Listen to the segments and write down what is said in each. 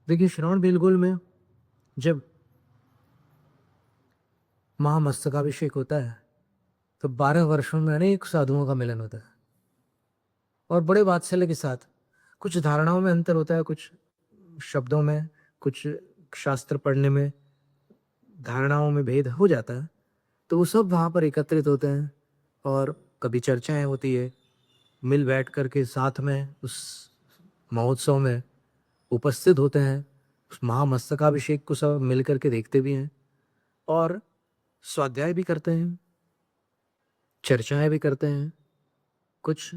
देखिए, श्रवण बेलगोल में जब महामस्तकाभिषेक होता है, तो 12 वर्षों में अनेक साधुओं का मिलन होता है और बड़े वात्सल्य के साथ। कुछ धारणाओं में अंतर होता है, कुछ शब्दों में, कुछ शास्त्र पढ़ने में, धारणाओं में भेद हो जाता है। तो वो सब वहाँ पर एकत्रित होते हैं और कभी चर्चाएँ होती है, मिल बैठ कर के साथ में उस महोत्सव में उपस्थित होते हैं। उस महामस्तकाभिषेक को सब मिल कर के देखते भी हैं और स्वाध्याय भी करते हैं, चर्चाएँ भी करते हैं। कुछ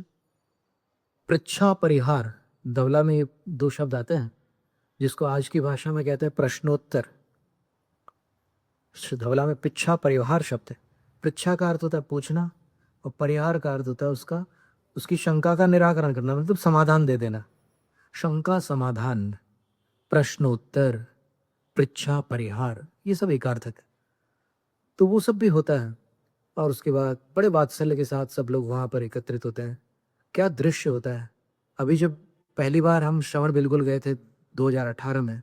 पृच्छा परिहार, धवला में ये 2 शब्द आते हैं, जिसको आज की भाषा में कहते हैं प्रश्नोत्तर। धवला में पृच्छा परिहार शब्द है। पृच्छा का अर्थ होता है पूछना और परिहार का अर्थ होता है उसकी शंका का निराकरण करना, मतलब समाधान दे देना। शंका समाधान, प्रश्नोत्तर, पृच्छा परिहार, ये सब एकार्थक है। तो वो सब भी होता है और उसके बाद बड़े वात्सल्य के साथ सब लोग वहाँ पर एकत्रित होते हैं। क्या दृश्य होता है! अभी जब पहली बार हम श्रवण बेलगोल गए थे 2018 में,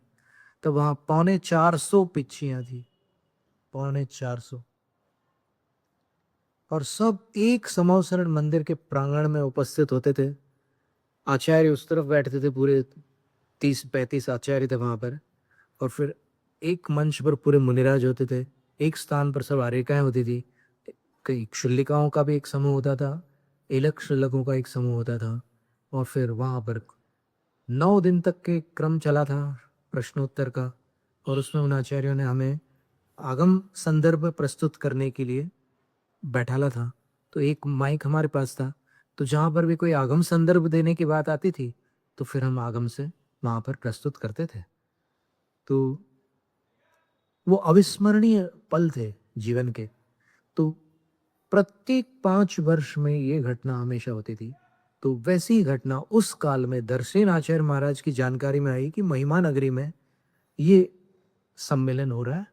तब वहाँ 450 पिच्चियाँ थी, 450, और सब एक समवसरण मंदिर के प्रांगण में उपस्थित होते थे। आचार्य उस तरफ बैठते थे, पूरे 30-35 आचार्य थे वहाँ पर, और फिर एक मंच पर पूरे मुनिराज होते थे। एक स्थान पर सब आर्यिकाएँ होती थी। कई क्षुल्लिकाओं का भी एक समूह होता था, एलक क्षुल्लकों का एक समूह होता था, और फिर वहाँ पर 9 दिन तक के क्रम चला था प्रश्नोत्तर का, और उसमें उन आचार्यों ने हमें आगम संदर्भ प्रस्तुत करने के लिए बैठाला था। तो एक माइक हमारे पास था, तो जहाँ पर भी कोई आगम संदर्भ देने की बात आती थी, तो फिर हम आगम से वहाँ पर प्रस्तुत करते थे। तो वो अविस्मरणीय पल थे जीवन के। तो प्रत्येक 5 वर्ष में ये घटना हमेशा होती थी। तो वैसी ही घटना उस काल में दर्शेन आचार्य महाराज की जानकारी में आई कि महिमा नगरी में ये सम्मेलन हो रहा है